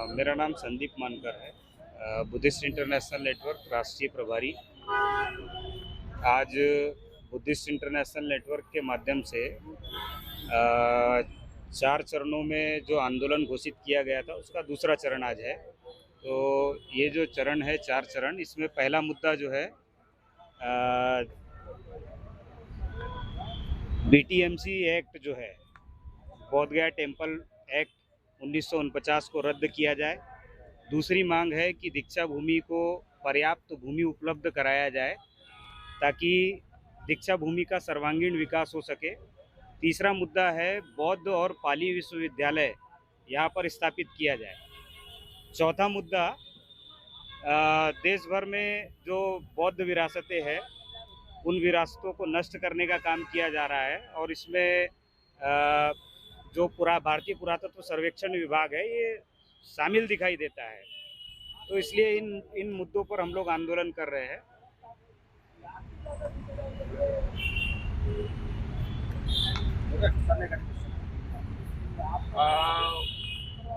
मेरा नाम संदीप मानकर है, बुद्धिस्ट इंटरनेशनल नेटवर्क राष्ट्रीय प्रभारी। आज बुद्धिस्ट इंटरनेशनल नेटवर्क के माध्यम से 4 चरणों में जो आंदोलन घोषित किया गया था उसका दूसरा चरण आज है। तो ये जो चरण है 4 चरण, इसमें पहला मुद्दा जो है BTMC एक्ट जो है, बोध गया टेम्पल एक्ट 1949 को रद्द किया जाए। दूसरी मांग है कि दीक्षा भूमि को पर्याप्त भूमि उपलब्ध कराया जाए ताकि दीक्षा भूमि का सर्वांगीण विकास हो सके। तीसरा मुद्दा है बौद्ध और पाली विश्वविद्यालय यहाँ पर स्थापित किया जाए। चौथा मुद्दा, देश भर में जो बौद्ध विरासतें हैं उन विरासतों को नष्ट करने का काम किया जा रहा है और इसमें जो भारतीय पुरातत्व सर्वेक्षण विभाग है ये शामिल दिखाई देता है। तो इसलिए इन मुद्दों पर हम लोग आंदोलन कर रहे हैं।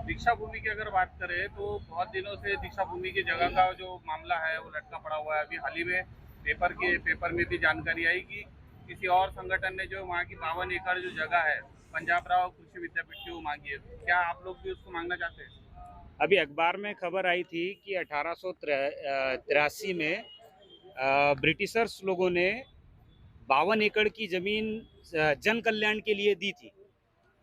दीक्षा भूमि की अगर बात करें तो बहुत दिनों से दीक्षा भूमि की जगह का जो मामला है वो लटका पड़ा हुआ है। अभी हाल ही में पेपर में भी जानकारी आई कि किसी और संगठन ने जो वहाँ की 52 एकड़ जो जगह है पंजाब राव कृषि विद्यापीठ की वो मांगी है। क्या आप लोग भी उसको मांगना चाहते हैं? अभी अखबार में खबर आई थी कि 1883 में ब्रिटिशर्स लोगों ने 52 एकड़ की ज़मीन जन कल्याण के लिए दी थी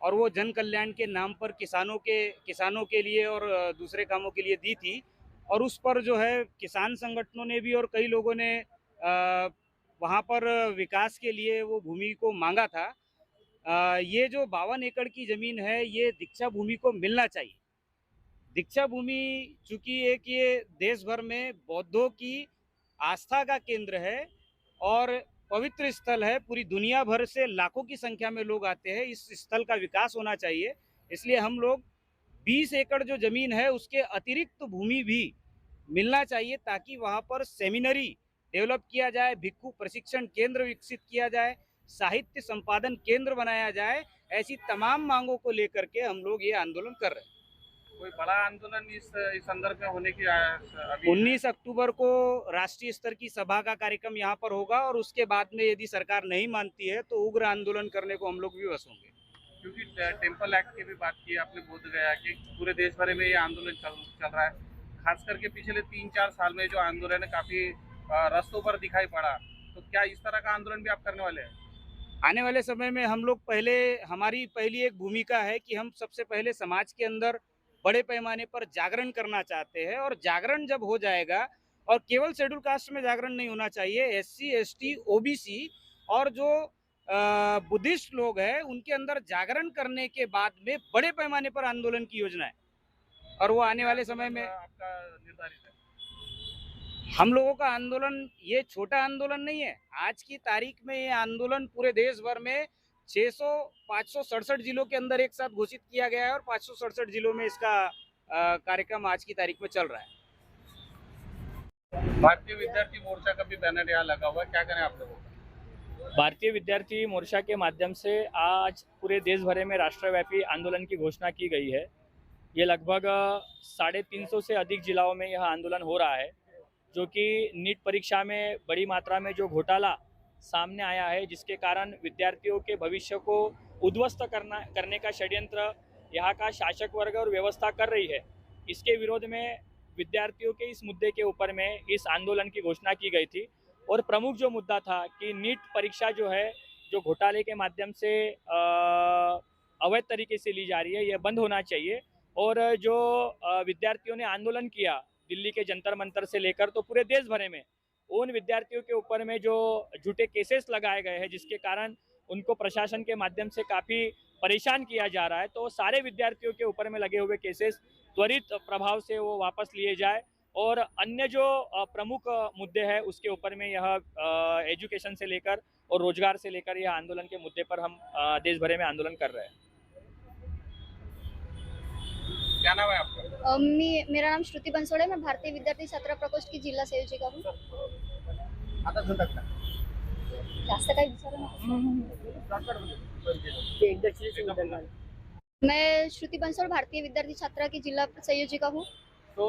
और वो जन कल्याण के नाम पर किसानों के लिए और दूसरे कामों के लिए दी थी। और उस पर जो है किसान संगठनों ने भी और कई लोगों ने वहाँ पर विकास के लिए वो भूमि को मांगा था। ये जो 52 एकड़ की ज़मीन है ये दीक्षा भूमि को मिलना चाहिए। दीक्षा भूमि चूँकि एक ये देश भर में बौद्धों की आस्था का केंद्र है और पवित्र स्थल है। पूरी दुनिया भर से लाखों की संख्या में लोग आते हैं। इस स्थल का विकास होना चाहिए। इसलिए हम लोग 20 एकड़ जो ज़मीन है उसके अतिरिक्त भूमि भी मिलना चाहिए ताकि वहाँ पर सेमिनरी डेवलप किया जाए, भिक्षु प्रशिक्षण केंद्र विकसित किया जाए, साहित्य संपादन केंद्र बनाया जाए। ऐसी तमाम मांगों को लेकर के हम लोग ये आंदोलन कर रहे हैं। कोई बड़ा आंदोलन इस संदर्भ में होने की 19 अक्टूबर को राष्ट्रीय स्तर की सभा का कार्यक्रम यहाँ पर होगा और उसके बाद में यदि सरकार नहीं मानती है तो उग्र आंदोलन करने को हम लोग भी वश होंगे। क्योंकि टेम्पल एक्ट की भी बात की आपने, बोध गया कि पूरे देश भर में ये आंदोलन चल रहा है। खास करके पिछले 3-4 साल में जो आंदोलन है काफी रास्तों पर दिखाई पड़ा। तो क्या इस तरह का आंदोलन भी आप करने वाले हैं? आने वाले समय में हम लोग हमारी पहली एक भूमिका है कि हम सबसे पहले समाज के अंदर बड़े पैमाने पर जागरण करना चाहते हैं और जागरण जब हो जाएगा, और केवल शेड्यूल कास्ट में जागरण नहीं होना चाहिए, SC, ST, OBC और जो बुद्धिस्ट लोग हैं उनके अंदर जागरण करने के बाद में बड़े पैमाने पर आंदोलन की योजना है और वो आने वाले समय में आपका निर्धारित है। हम लोगों का आंदोलन ये छोटा आंदोलन नहीं है। आज की तारीख में ये आंदोलन पूरे देश भर में 567 जिलों के अंदर एक साथ घोषित किया गया है और 567 जिलों में इसका कार्यक्रम आज की तारीख में चल रहा है। भारतीय विद्यार्थी मोर्चा का भी बैनर यहाँ लगा हुआ है, क्या करें आप लोगों को? भारतीय विद्यार्थी मोर्चा के माध्यम से आज पूरे देश भर में राष्ट्रव्यापी आंदोलन की घोषणा की गई है। ये लगभग 350 से अधिक जिलों में यह आंदोलन हो रहा है, जो कि नीट परीक्षा में बड़ी मात्रा में जो घोटाला सामने आया है, जिसके कारण विद्यार्थियों के भविष्य को उद्ध्वस्त करने का षड्यंत्र यहाँ का शासक वर्ग और व्यवस्था कर रही है। इसके विरोध में विद्यार्थियों के इस मुद्दे के ऊपर में इस आंदोलन की घोषणा की गई थी। और प्रमुख जो मुद्दा था कि नीट परीक्षा जो है, जो घोटाले के माध्यम से अवैध तरीके से ली जा रही है, यह बंद होना चाहिए। और जो विद्यार्थियों ने आंदोलन किया दिल्ली के जंतर मंतर से लेकर तो पूरे देश भर में, उन विद्यार्थियों के ऊपर में जो झूठे केसेस लगाए गए हैं जिसके कारण उनको प्रशासन के माध्यम से काफ़ी परेशान किया जा रहा है, तो सारे विद्यार्थियों के ऊपर में लगे हुए केसेस त्वरित प्रभाव से वो वापस लिए जाए। और अन्य जो प्रमुख मुद्दे हैं उसके ऊपर में यह एजुकेशन से लेकर और रोजगार से लेकर यह आंदोलन के मुद्दे पर हम देश भर में आंदोलन कर रहे हैं। क्या नाम है आपका? मेरा नाम श्रुति बंसोड़े, मैं भारतीय विद्यार्थी छात्रा प्रकोष्ठ की जिल्हा संयोजिका हूँ। आता झुंडकला जास्त काही विचारू नका. मैं श्रुति बंसोड़ भारतीय विद्यार्थी छात्रा की जिला संयोजिका हूँ। तो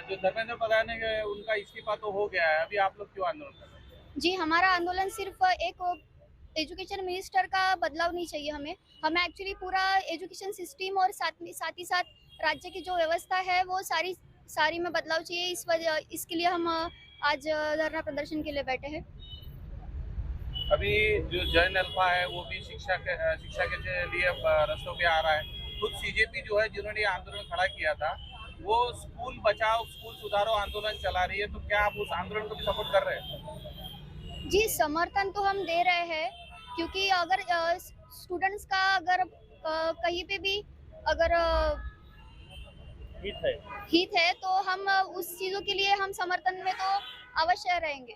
जो धर्मेंद्र प्रधान है उनका इस्तीफा तो हो गया है, अभी आप लोग क्यों आंदोलन कर रहे हैं? जी, हमारा आंदोलन सिर्फ एक एजुकेशन मिनिस्टर का बदलाव नहीं चाहिए हमें। हमें एक्चुअली पूरा एजुकेशन सिस्टम और साथ ही साथ राज्य की जो व्यवस्था है वो सारी में बदलाव चाहिए। इसके लिए हम आज धरना प्रदर्शन के लिए बैठे हैं। अभी जो जैन अल्फा है वो भी शिक्षा के लिए रस्तों पे आ रहा है। खुद सीजेपी जो है जिन्होंने ये आंदोलन खड़ा किया था वो स्कूल बचाओ स्कूल सुधारो आंदोलन चला रही है, तो क्या आप उस आंदोलन को भी सपोर्ट कर रहे हैं? जी, समर्थन तो हम दे रहे हैं क्योंकि अगर स्टूडेंट्स का अगर कहीं पे भी अगर हित है। हित है तो हम उस चीज़ों के लिए हम समर्थन में तो अवश्य रहेंगे।